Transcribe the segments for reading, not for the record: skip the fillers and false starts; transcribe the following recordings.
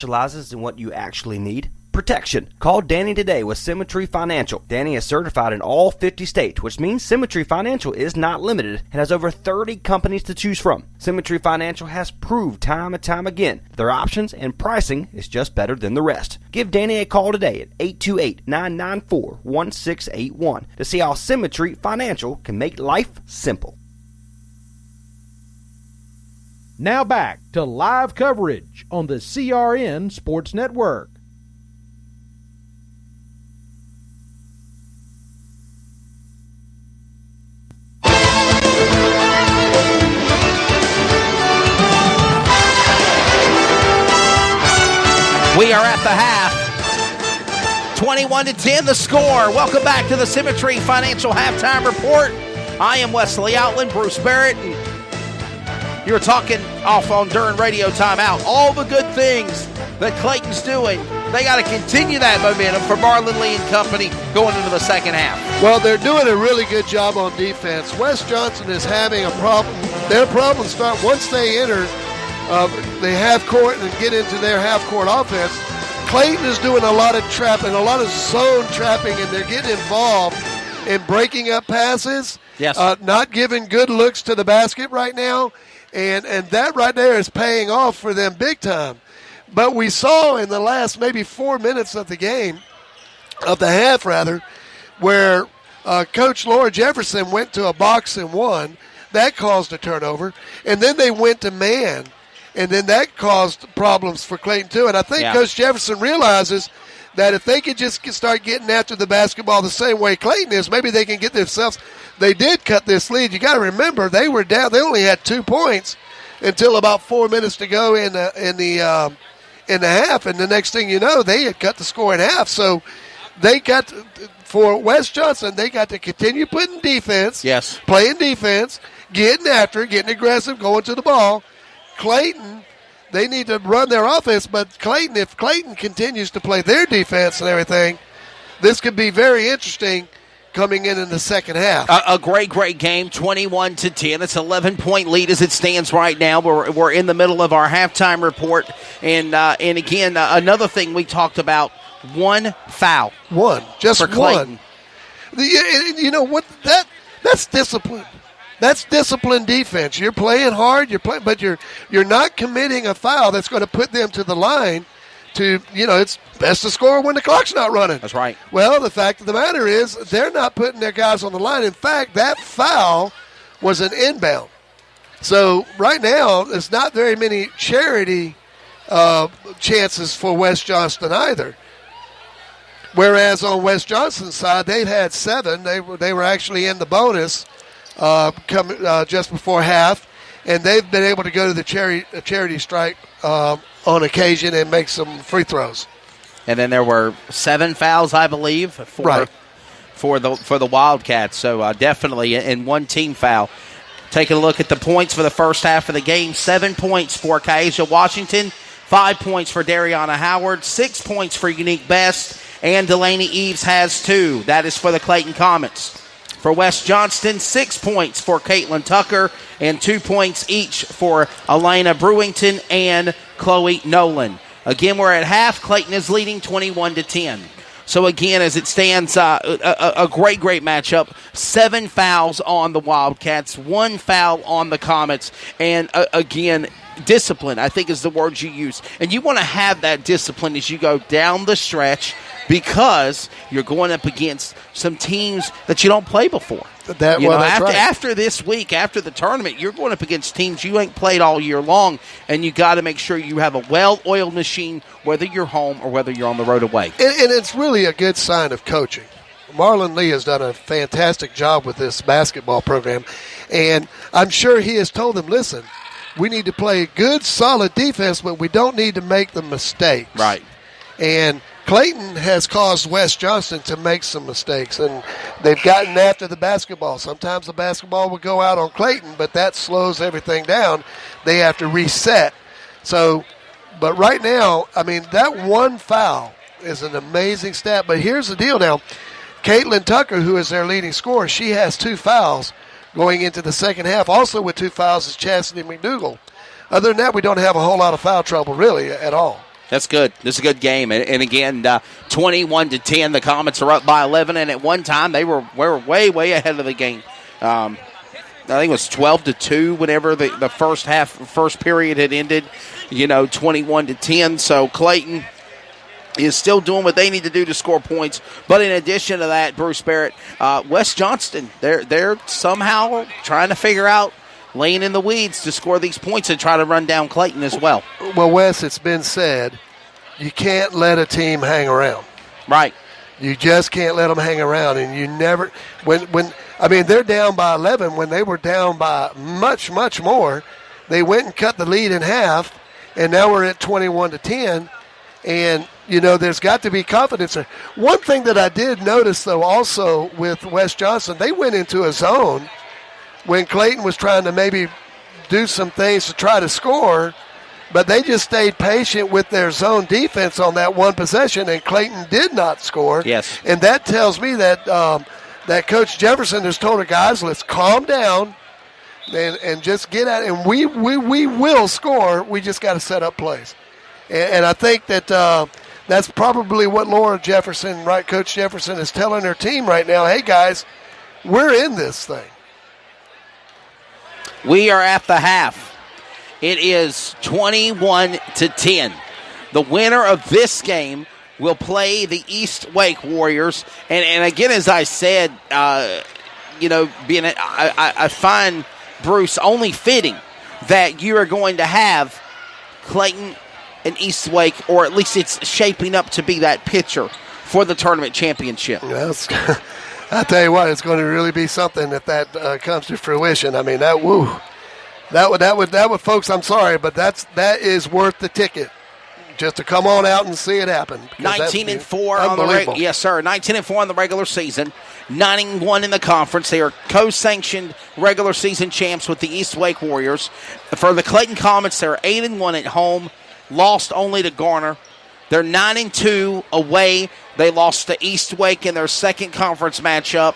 Specializes in what you actually need. Protection. Call Danny today with Symmetry Financial. Danny is certified in all 50 states, which means Symmetry Financial is not limited and has over 30 companies to choose from. Symmetry Financial has proved time and time again their options and pricing is just better than the rest. Give Danny a call today at 828-994-1681 to see how Symmetry Financial can make life simple. Now back to live coverage on the CRN Sports Network. We are at the half. 21-10 the score. Welcome back to the Symmetry Financial Halftime Report. I am Wesley Outland, Bruce Barrett, and you were talking off on during radio timeout. All the good things that Clayton's doing, they got to continue that momentum for Marlon Lee and company going into the second half. Well, they're doing a really good job on defense. Wes Johnson is having a problem. Their problems start once they enter the half court and get into their half court offense. Clayton is doing a lot of trapping, a lot of zone trapping, and they're getting involved in breaking up passes. Yes. Not giving good looks to the basket right now. And that right there is paying off for them big time. But we saw in the last maybe 4 minutes of the game, of the half rather, where Coach Laura Jefferson went to a box and one. That caused a turnover. And then they went to man. And then that caused problems for Clayton too. And I think Coach Jefferson realizes that if they could just start getting after the basketball the same way Clayton is, maybe they can get themselves. They did cut this lead. You got to remember they were down. They only had 2 points until about 4 minutes to go in the half, and the next thing you know, they had cut the score in half. So they got for Wes Johnson, they got to continue putting defense, playing defense, getting after it, getting aggressive, going to the ball. Clayton, they need to run their offense, but Clayton, if Clayton continues to play their defense and everything, this could be very interesting coming in the second half. A great game, 21-10. It's an 11-point lead as it stands right now. We're in the middle of our halftime report. And again, another thing we talked about, one foul. Just for Clayton. You know what? That's discipline. That's disciplined defense. You're playing hard, but you're not committing a foul that's going to put them to the line to, it's best to score when the clock's not running. That's right. Well, the fact of the matter is they're not putting their guys on the line. In fact, that foul was an inbound. So right now, there's not very many charity chances for Wes Johnston either. Whereas on Wes Johnston's side, they've had 7. They were actually in the bonus just before half, and they've been able to go to the charity strike on occasion and make some free throws. And then there were 7 fouls, I believe, for the Wildcats. So definitely in one team foul. Taking a look at the points for the first half of the game: 7 points for Kaisha Washington, 5 points for Dariana Howard, 6 points for Unique Best, and Delaney Eves has 2. That is for the Clayton Comets. For Wes Johnston, 6 points for Caitlin Tucker, and 2 points each for Elena Brewington and Chloe Nolan. Again, we're at half. Clayton is leading 21-10. So again, as it stands, a great matchup. 7 fouls on the Wildcats, 1 foul on the Comets, and again, discipline, I think, is the word you use. And you want to have that discipline as you go down the stretch, because you're going up against some teams that you don't play before. After this week, after the tournament, you're going up against teams you ain't played all year long, and you got to make sure you have a well-oiled machine, whether you're home or whether you're on the road away. And it's really a good sign of coaching. Marlon Lee has done a fantastic job with this basketball program, and I'm sure he has told them, listen, we need to play good, solid defense, but we don't need to make the mistakes. Right. And Clayton has caused Wes Johnston to make some mistakes, and they've gotten after the basketball. Sometimes the basketball will go out on Clayton, but that slows everything down. They have to reset. So, but right now, I mean, that 1 foul is an amazing stat. But here's the deal now. Caitlin Tucker, who is their leading scorer, she has 2 fouls going into the second half. Also with 2 fouls is Chastity McDougal. Other than that, we don't have a whole lot of foul trouble really at all. That's good. This is a good game. And again, 21-10, the Comets are up by 11, and at one time they were way, way ahead of the game. I think it was 12-2 whenever the first period had ended, 21-10. So Clayton is still doing what they need to do to score points. But in addition to that, Bruce Barrett, West Johnston, they're somehow trying to figure out laying in the weeds to score these points and try to run down Clayton as well. Well, Wes, it's been said, you can't let a team hang around. Right. You just can't let them hang around. And you never – they're down by 11. When they were down by much, much more, they went and cut the lead in half, and now we're at 21-10. And, there's got to be confidence there. One thing that I did notice, though, also with West Johnston, they went into a zone when Clayton was trying to maybe do some things to try to score, but they just stayed patient with their zone defense on that one possession, and Clayton did not score. Yes. And that tells me that that Coach Jefferson has told the guys, let's calm down and just get at it. And we will score. We just got to set up plays. And I think that that's probably what Laura Jefferson, right, Coach Jefferson, is telling her team right now, hey, guys, we're in this thing. We are at the half. It is 21-10. The winner of this game will play the East Wake Warriors. And again, as I said, I find, Bruce, only fitting that you are going to have Clayton and East Wake, or at least it's shaping up to be that picture for the tournament championship. Yes. I tell you what, it's going to really be something if that comes to fruition. I mean, that would, folks. I'm sorry, but that is worth the ticket, just to come on out and see it happen. 19-4 on the yes, sir. 19-4 on the regular season, 9-1 in the conference. They are co-sanctioned regular season champs with the East Wake Warriors. For the Clayton Comets, they're 8-1 at home, lost only to Garner. They're 9-2 away. They lost to East Wake in their second conference matchup,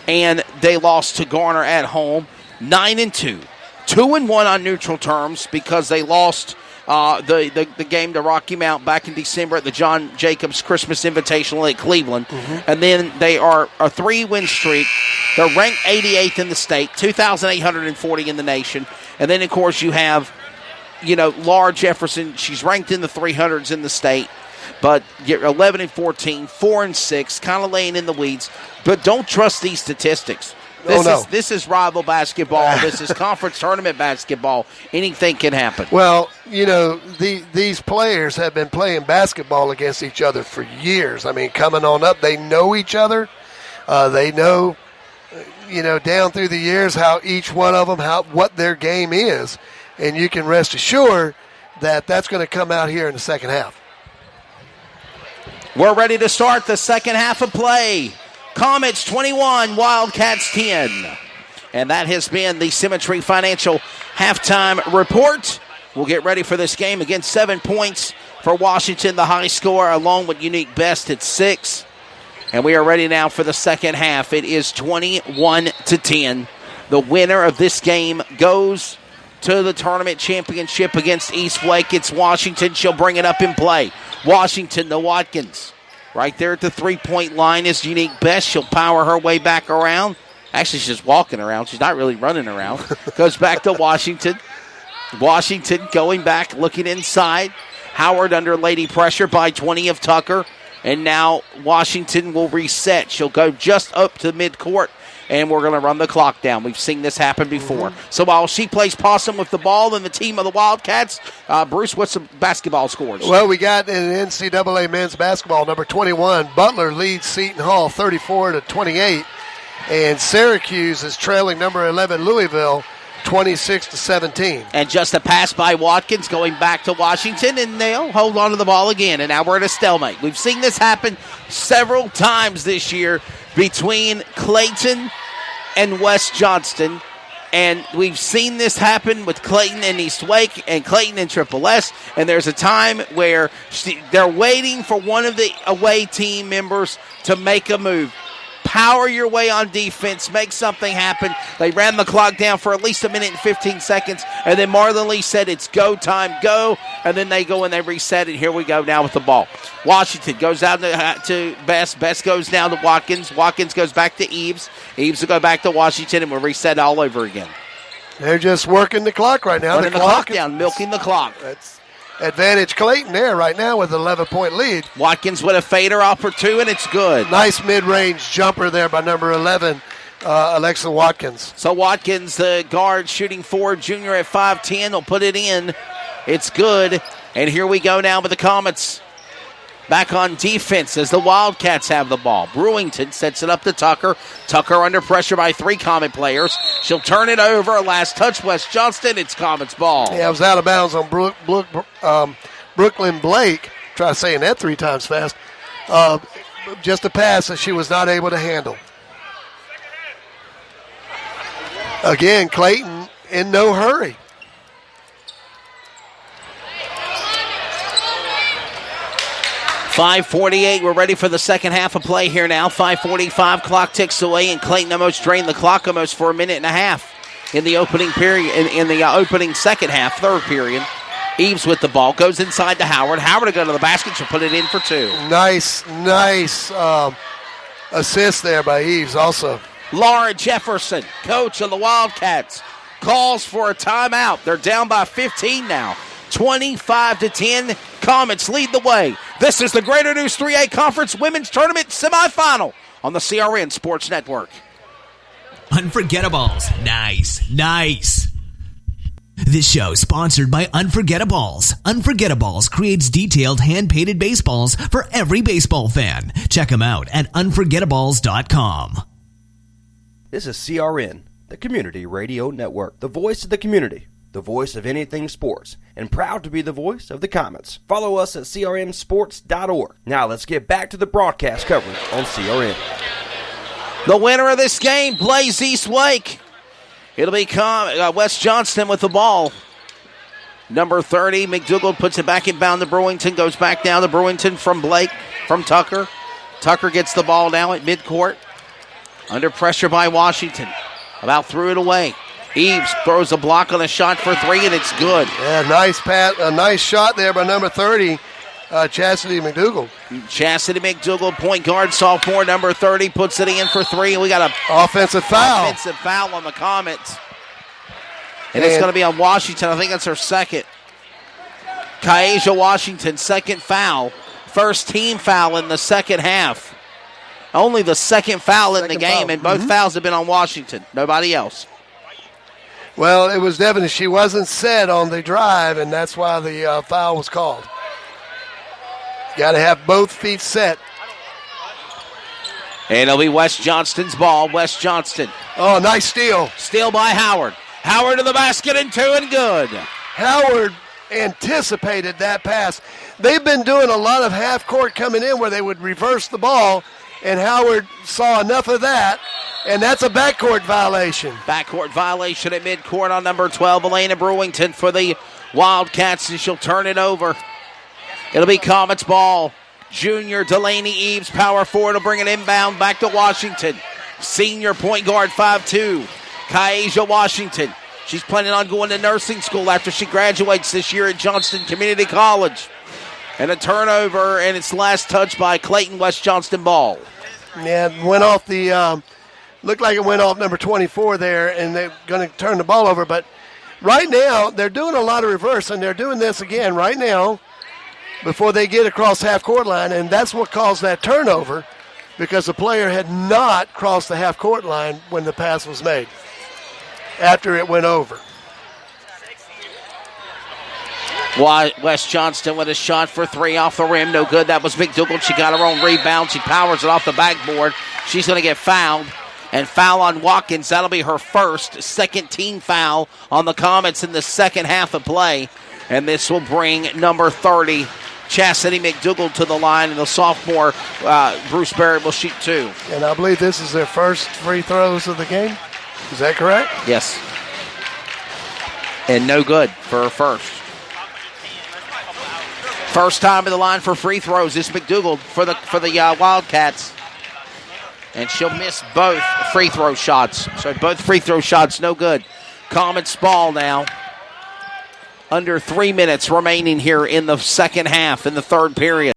and they lost to Garner at home. 9-2, 2-1 on neutral terms because they lost the game to Rocky Mount back in December at the John Jacobs Christmas Invitational at Cleveland. Mm-hmm. And then they are a 3-win streak. They're ranked 88th in the state, 2,840 in the nation. And then, of course, you have, Laura Jefferson. She's ranked in the 300s in the state. But you're 11-14, 4-6, kind of laying in the weeds. But don't trust these statistics. This is rival basketball. This is conference tournament basketball. Anything can happen. Well, these players have been playing basketball against each other for years. I mean, coming on up, they know each other. They know, down through the years how each one of them, what their game is. And you can rest assured that that's going to come out here in the second half. We're ready to start the second half of play. Comets 21, Wildcats 10. And that has been the Symmetry Financial halftime report. We'll get ready for this game. Again, 7 points for Washington, the high score, along with Unique Best at 6. And we are ready now for the second half. It is 21-10. The winner of this game goes to the tournament championship against East Wake. It's Washington. She'll bring it up in play. Washington to Watkins. Right there at the three-point line is Unique Best. She'll power her way back around. Actually, she's just walking around. She's not really running around. Goes back to Washington. Washington going back, looking inside. Howard under lady pressure by 20 of Tucker. And now Washington will reset. She'll go just up to midcourt, and we're going to run the clock down. We've seen this happen before. Mm-hmm. So while she plays possum with the ball and the team of the Wildcats, Bruce, what's the basketball scores? Well, we got in NCAA men's basketball, number 21, Butler leads Seton Hall 34-28, and Syracuse is trailing number 11, Louisville, 26-17. And just a pass by Watkins going back to Washington, and they'll hold on to the ball again, and now we're at a stalemate. We've seen this happen several times this year between Clayton and West Johnston, and we've seen this happen with Clayton and East Wake and Clayton and Triple S, and there's a time where they're waiting for one of the away team members to make a move. power your way on defense, make something happen. They ran the clock down for at least a minute and 15 seconds, and then Marlon Lee said it's go time, go, and then they go and they reset it. Here we go now with the ball. Washington goes out to Best. Best goes down to Watkins. Watkins goes back to Eves. Eves will go back to Washington, and we'll reset all over again. They're just working the clock right now. Running the clock down, milking the clock. That's advantage Clayton there right now with an 11-point lead. Watkins with a fader off for 2, and it's good. Nice mid-range jumper there by number 11, Alexa Watkins. So Watkins, the guard, shooting forward, junior at 5'10", will put it in. It's good. And here we go now with the Comets. Back on defense as the Wildcats have the ball. Brewington sets it up to Tucker. Tucker under pressure by 3 Comet players. She'll turn it over. Last touch, West Johnston. It's Comets ball. Yeah, it was out of bounds on Brooklyn Blake. Try saying that 3 times fast. Just a pass that she was not able to handle. Again, Clayton in no hurry. .548, we're ready for the second half of play here now. 5:45, clock ticks away, and Clayton almost drained the clock almost for a minute and a half in the opening period, in the opening second half, third period. Eves with the ball, goes inside to Howard. Howard will go to the basket, she'll put it in for 2. Nice assist there by Eves also. Laura Jefferson, coach of the Wildcats, calls for a timeout. They're down by 15 now. 25-10, Comets lead the way. This is the Greater News 3A Conference Women's Tournament Semifinal on the CRN Sports Network. Unforgettables. Nice. This show sponsored by Unforgettables. Unforgettables creates detailed hand-painted baseballs for every baseball fan. Check them out at unforgettables.com. This is CRN, the Community Radio Network, the voice of the community, the voice of anything sports, and proud to be the voice of the Comets. Follow us at crnsports.org. Now let's get back to the broadcast coverage on CRN. The winner of this game, Blaze East Wake. It'll be West Johnston with the ball. Number 30, McDougall puts it back inbound to Brewington, goes back down to Brewington from Blake, from Tucker. Tucker gets the ball now at midcourt. Under pressure by Washington. About threw it away. Eves throws a block on a shot for 3, and it's good. Yeah, nice pass, a nice shot there by number 30, Chastity McDougall. Chastity McDougall, point guard, sophomore, number 30, puts it in for 3, and we got a offensive foul. Offensive foul on the Comets. And it's going to be on Washington. I think that's her second. Kaeja Washington, second foul. First team foul in the second half. Only the second foul in the game, and both fouls have been on Washington. Nobody else. Well, it was definitely she wasn't set on the drive, and that's why the foul was called. Got to have both feet set. And it'll be West Johnston's ball. West Johnston. Oh, nice steal. Steal by Howard. Howard to the basket and 2 and good. Howard anticipated that pass. They've been doing a lot of half court coming in where they would reverse the ball, and Howard saw enough of that, and that's a backcourt violation. Backcourt violation at midcourt on number 12, Elena Brewington for the Wildcats, and she'll turn it over. It'll be Comets ball. Junior Delaney Eves, power forward, will bring it inbound back to Washington. Senior point guard, 5'2", Kaeja Washington. She's planning on going to nursing school after she graduates this year at Johnston Community College. And a turnover, and it's last touch by Clayton. West Johnston ball. Yeah, it went off the, looked like it went off number 24 there, and they're going to turn the ball over. But right now, they're doing a lot of reverse, and they're doing this again right now before they get across half-court line, and that's what caused that turnover because the player had not crossed the half-court line when the pass was made after it went over. West Johnston with a shot for 3 off the rim. No good. That was McDougall. She got her own rebound. She powers it off the backboard. She's going to get fouled. And foul on Watkins. That'll be her second team foul on the Comets in the second half of play. And this will bring number 30, Chastity McDougall, to the line. And the sophomore, Bruce Barrett, will shoot 2. And I believe this is their first free throws of the game. Is that correct? Yes. And no good for her first. First time in the line for free throws is McDougall for the Wildcats. And she'll miss both free throw shots. So both free throw shots no good. Comets ball now. Under 3 minutes remaining here in the second half, in the third period.